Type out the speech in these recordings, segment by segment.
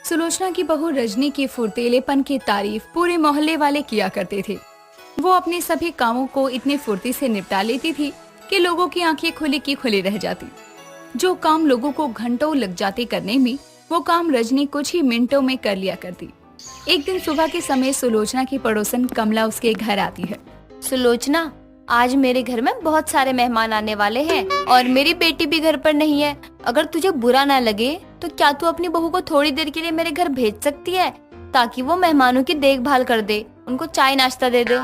सुलोचना की बहू रजनी के फुर्तीलेपन की तारीफ पूरे मोहल्ले वाले किया करते थे। वो अपने सभी कामों को इतने फुर्ती से निपटा लेती थी कि लोगों की आंखें खुली की खुली रह जाती। जो काम लोगों को घंटों लग जाते करने में, वो काम रजनी कुछ ही मिनटों में कर लिया करती। एक दिन सुबह के समय सुलोचना की पड़ोसन कमला उसके घर आती है। सुलोचना, आज मेरे घर में बहुत सारे मेहमान आने वाले हैं और मेरी बेटी भी घर पर नहीं है। अगर तुझे बुरा ना लगे तो क्या तू अपनी बहू को थोड़ी देर के लिए मेरे घर भेज सकती है, ताकि वो मेहमानों की देखभाल कर दे, उनको चाय नाश्ता दे दे।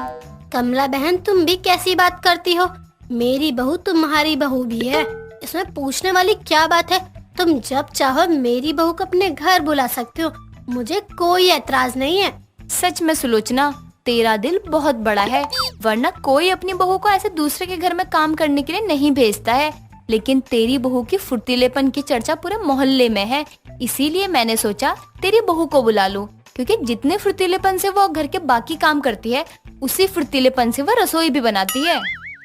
कमला बहन, तुम भी कैसी बात करती हो? मेरी बहू तुम्हारी बहू भी है, इसमें पूछने वाली क्या बात है? तुम जब चाहो मेरी बहू को अपने घर बुला सकते हो, मुझे कोई एतराज नहीं है। सच में सुलोचना, तेरा दिल बहुत बड़ा है, वरना कोई अपनी बहू को ऐसे दूसरे के घर में काम करने के लिए नहीं भेजता है। लेकिन तेरी बहू की फुर्तीलेपन की चर्चा पूरे मोहल्ले में है, इसीलिए मैंने सोचा तेरी बहू को बुला लूं, क्योंकि जितने फुर्तीलेपन से वो घर के बाकी काम करती है, उसी फुर्तीलेपन से वो रसोई भी बनाती है।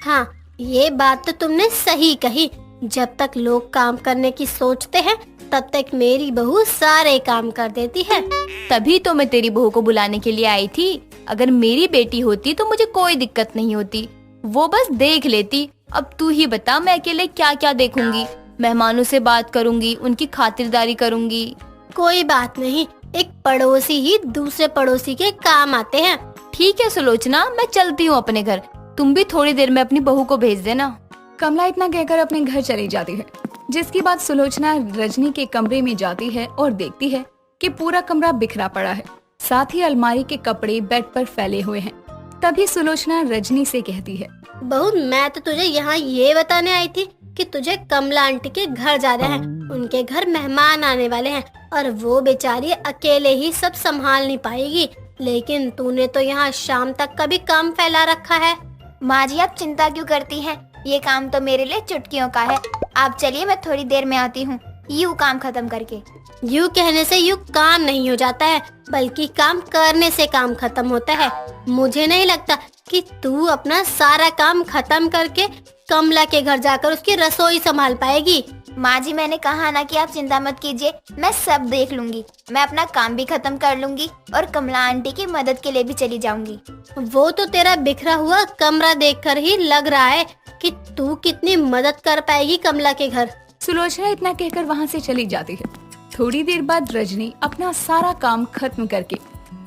हाँ, ये बात तो तुमने सही कही। जब तक लोग काम करने की सोचते हैं, तब तक मेरी बहू सारे काम कर देती है। तभी तो मैं तेरी बहू को बुलाने के लिए आई थी। अगर मेरी बेटी होती तो मुझे कोई दिक्कत नहीं होती, वो बस देख लेती। अब तू ही बता, मैं अकेले क्या क्या देखूंगी? मेहमानों से बात करूंगी, उनकी खातिरदारी करूंगी। कोई बात नहीं, एक पड़ोसी ही दूसरे पड़ोसी के काम आते हैं। ठीक है सुलोचना, मैं चलती हूँ अपने घर, तुम भी थोड़ी देर में अपनी बहू को भेज देना। कमला इतना कहकर अपने घर चली जाती है, जिसके बाद सुलोचना रजनी के कमरे में जाती है और देखती है कि पूरा कमरा बिखरा पड़ा है, साथ ही अलमारी के कपड़े बेड पर फैले हुए हैं। तभी सुलोचना रजनी से कहती है, बहू, मैं तो तुझे यहाँ ये बताने आई थी कि तुझे कमला आंटी के घर जाना है। उनके घर मेहमान आने वाले हैं और वो बेचारी अकेले ही सब संभाल नहीं पाएगी। लेकिन तूने तो यहाँ शाम तक का भी काम फैला रखा है। माँ जी, आप चिंता क्यों करती हैं? ये काम तो मेरे लिए चुटकियों का है। आप चलिए, मैं थोड़ी देर में आती हूँ, यूँ काम खत्म करके। यूँ कहने से यूँ काम नहीं हो जाता है, बल्कि काम करने से काम खत्म होता है। मुझे नहीं लगता कि तू अपना सारा काम खत्म करके कमला के घर जाकर उसकी रसोई संभाल पाएगी। माँ जी, मैंने कहा ना कि आप चिंता मत कीजिए, मैं सब देख लूंगी। मैं अपना काम भी खत्म कर लूंगी और कमला आंटी की मदद के लिए भी चली जाऊंगी। वो तो तेरा बिखरा हुआ कमरा देखकर ही लग रहा है कि तू कितनी मदद कर पाएगी कमला के घर। सुलोचना इतना कहकर वहाँ से चली जाती है। थोड़ी देर बाद रजनी अपना सारा काम खत्म करके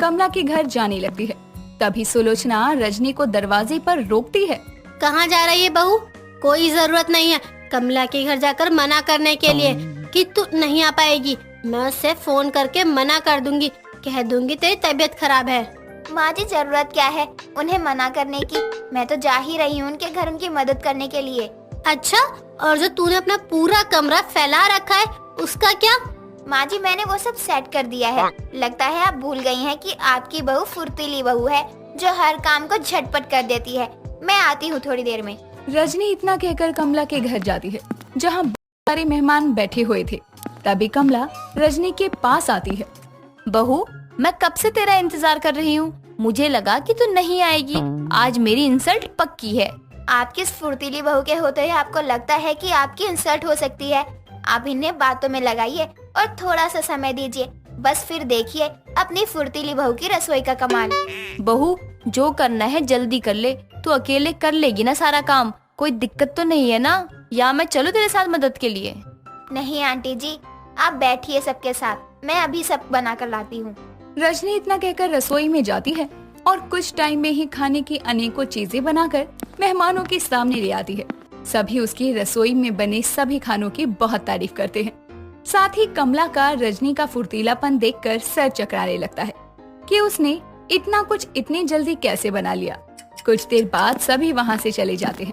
कमला के घर जाने लगती है। तभी सुलोचना रजनी को दरवाजे पर रोकती है। कहाँ जा रही है बहू? कोई जरूरत नहीं है कमला के घर जाकर मना करने के लिए कि तू नहीं आ पाएगी। मैं उससे फोन करके मना कर दूंगी, कह दूंगी तेरी तबीयत खराब है। माँ जी, जरूरत क्या है उन्हें मना करने की? मैं तो जा ही रही हूँ उनके घर उनकी मदद करने के लिए। अच्छा, और जो तूने अपना पूरा कमरा फैला रखा है उसका क्या? माँ जी, मैंने वो सब सेट कर दिया है। लगता है आप भूल गई हैं कि आपकी बहू फुर्तीली बहू है, जो हर काम को झटपट कर देती है। मैं आती हूँ थोड़ी देर में। रजनी इतना कहकर कमला के घर जाती है, जहाँ सारे मेहमान बैठे हुए थे। तभी कमला रजनी के पास आती है। बहू, मैं कब से तेरा इंतजार कर रही हूँ, मुझे लगा कि तू नहीं आएगी। आज मेरी इंसल्ट पक्की है। आपकी इस फुर्तीली बहू के होते हुए आपको लगता है कि आपकी इंसल्ट हो सकती है? आप इन्हें बातों में लगाइए और थोड़ा सा समय दीजिए, बस फिर देखिए अपनी फुर्तीली बहू की रसोई का कमाल। बहू, जो करना है जल्दी कर ले, तू अकेले कर लेगी ना सारा काम? कोई दिक्कत तो नहीं है ना? या मैं चलूं तेरे साथ मदद के लिए? नहीं आंटी जी, आप बैठिए सबके साथ, मैं अभी सब बना कर लाती हूँ। रजनी इतना कहकर रसोई में जाती है और कुछ टाइम में ही खाने की अनेकों चीजें बनाकर मेहमानों के सामने ले आती है। सभी उसकी रसोई में बने सभी खानों की बहुत तारीफ करते हैं। साथ ही कमला का रजनी का फुर्तीलापन देखकर सर चकराने लगता है कि उसने इतना कुछ इतनी जल्दी कैसे बना लिया। कुछ देर बाद सभी वहाँ से चले जाते हैं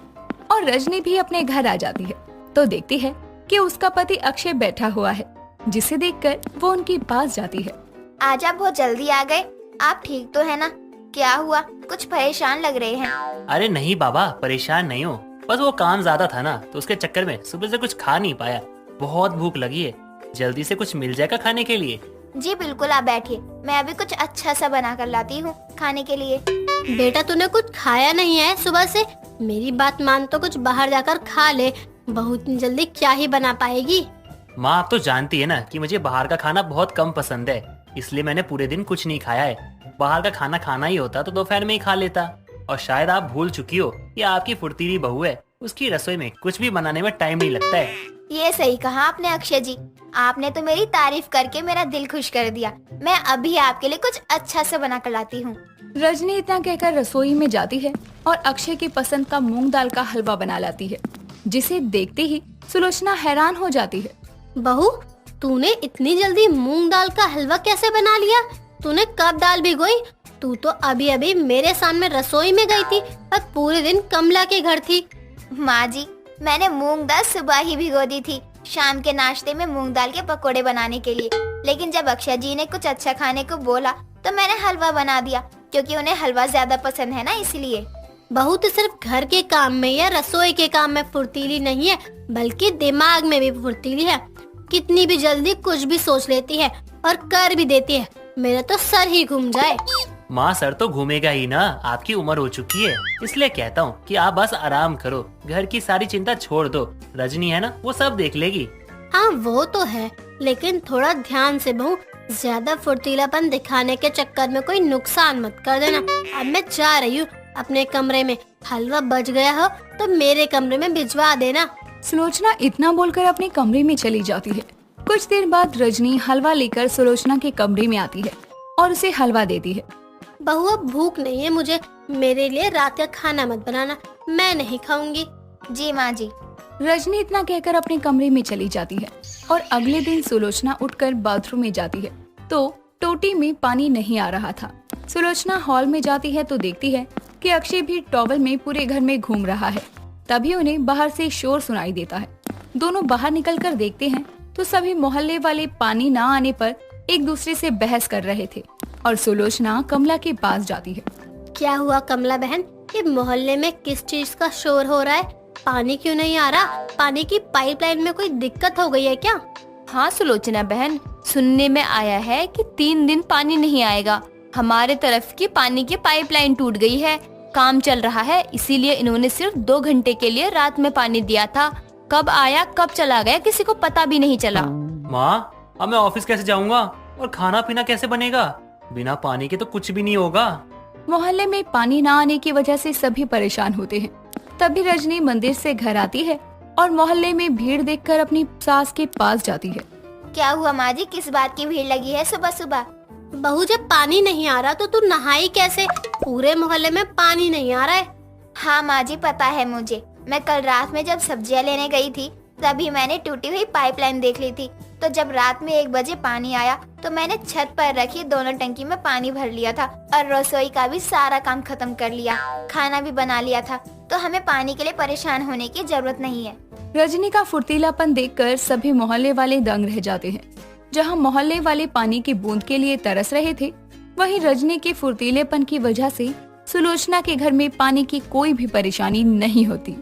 और रजनी भी अपने घर आ जाती है तो देखती है कि उसका पति अक्षय बैठा हुआ है, जिसे देखकर वो उनके पास जाती है। आज आप बहुत जल्दी आ गए, आप ठीक तो है ना? क्या हुआ, कुछ परेशान लग रहे हैं? अरे नहीं बाबा, परेशान नहीं हो, बस वो काम ज्यादा था ना, तो उसके चक्कर में सुबह से कुछ खा नहीं पाया। बहुत भूख लगी है, जल्दी से कुछ मिल जाएगा खाने के लिए? जी बिल्कुल, आप बैठिए, मैं अभी कुछ अच्छा सा बना कर लाती हूँ खाने के लिए। बेटा, तूने कुछ खाया नहीं है सुबह से? मेरी बात मान तो कुछ बाहर जाकर खा ले, बहुत जल्दी क्या ही बना पाएगी। माँ आप तो जानती है ना कि मुझे बाहर का खाना बहुत कम पसंद है, इसलिए मैंने पूरे दिन कुछ नहीं खाया है। बाहर का खाना खाना ही होता तो दोपहर में ही खा लेता। और शायद आप भूल चुकी हो कि आपकी फुर्तीली बहू है, उसकी रसोई में कुछ भी बनाने में टाइम नहीं लगता है। ये सही कहा आपने अक्षय जी, आपने तो मेरी तारीफ करके मेरा दिल खुश कर दिया। मैं अभी आपके लिए कुछ अच्छा सा बना कर लाती हूँ। रजनी इतना कहकर रसोई में जाती है और अक्षय की पसंद का मूंग दाल का हलवा बना लाती है, जिसे देखते ही सुलोचना हैरान हो जाती है। बहू, तूने इतनी जल्दी मूंग दाल का हलवा कैसे बना लिया? तूने कब दाल भिगोई? तू तो अभी अभी मेरे सामने रसोई में गई थी और पूरे दिन कमला के घर थी। माँ जी, मैंने मूंग दाल सुबह ही भिगो दी थी, शाम के नाश्ते में मूंग दाल के पकोड़े बनाने के लिए। लेकिन जब अक्षय जी ने कुछ अच्छा खाने को बोला तो मैंने हलवा बना दिया, क्योंकि उन्हें हलवा ज्यादा पसंद है ना, इसलिए। बहू तो सिर्फ घर के काम में या रसोई के काम में फुर्तीली नहीं है, बल्कि दिमाग में भी फुर्तीली है। कितनी भी जल्दी कुछ भी सोच लेती है और कर भी देती है। मेरा तो सर ही घूम जाए। माँ सर तो घूमेगा ही ना, आपकी उम्र हो चुकी है, इसलिए कहता हूँ कि आप बस आराम करो, घर की सारी चिंता छोड़ दो। रजनी है ना, वो सब देख लेगी। हाँ वो तो है, लेकिन थोड़ा ध्यान से बहू, ज्यादा फुर्तीलापन दिखाने के चक्कर में कोई नुकसान मत कर देना। अब मैं जा रही हूँ अपने कमरे में। हलवा बच गया हो तो मेरे कमरे में भिजवा देना। सुलोचना इतना बोलकर अपने कमरे में चली जाती है। कुछ देर बाद रजनी हलवा लेकर सुलोचना के कमरे में आती है और उसे हलवा देती है। बहू, अब भूख नहीं है मुझे, मेरे लिए रात का खाना मत बनाना, मैं नहीं खाऊंगी। जी माँ जी। रजनी इतना कहकर अपने कमरे में चली जाती है और अगले दिन सुलोचना उठकर बाथरूम में जाती है तो टोटी में पानी नहीं आ रहा था। सुलोचना हॉल में जाती है तो देखती है कि अक्षय भी टॉवल में पूरे घर में घूम रहा है। तभी उन्हें बाहर से शोर सुनाई देता है। दोनों बाहर निकलकर देखते हैं तो सभी मोहल्ले वाले पानी न आने पर एक दूसरे से बहस कर रहे थे और सुलोचना कमला के पास जाती है। क्या हुआ कमला बहन, ये मोहल्ले में किस चीज का शोर हो रहा है? पानी क्यों नहीं आ रहा? पानी की पाइपलाइन में कोई दिक्कत हो गई है क्या? हाँ सुलोचना बहन, सुनने में आया है कि 3 दिन पानी नहीं आएगा। हमारे तरफ की पानी की पाइपलाइन टूट गई है, काम चल रहा है, इसीलिए इन्होंने सिर्फ 2 घंटे के लिए रात में पानी दिया था। कब आया कब चला गया किसी को पता भी नहीं चला। माँ, अब मैं ऑफिस कैसे जाऊँगा और खाना पीना कैसे बनेगा? बिना पानी के तो कुछ भी नहीं होगा। मोहल्ले में पानी न आने की वजह से सभी परेशान होते हैं। तभी रजनी मंदिर से घर आती है और मोहल्ले में भीड़ देखकर अपनी सास के पास जाती है। क्या हुआ माँ जी, किस बात की भीड़ लगी है सुबह सुबह? बहू, जब पानी नहीं आ रहा तो तू नहाई कैसे? पूरे मोहल्ले में पानी नहीं आ रहा है। हाँ माँ जी, पता है मुझे। मैं कल रात में जब सब्जियाँ लेने गई थी तभी मैंने टूटी हुई पाइपलाइन देख ली थी। तो जब रात में 1 बजे पानी आया तो मैंने छत पर रखी दोनों टंकी में पानी भर लिया था और रसोई का भी सारा काम खत्म कर लिया, खाना भी बना लिया था। तो हमें पानी के लिए परेशान होने की जरूरत नहीं है। रजनी का फुर्तीलापन देखकर सभी मोहल्ले वाले दंग रह जाते हैं। जहां मोहल्ले वाले पानी की बूंद के लिए तरस रहे थे, वहीं रजनी के फुर्तीलेपन की वजह से सुलोचना के घर में पानी की कोई भी परेशानी नहीं होती।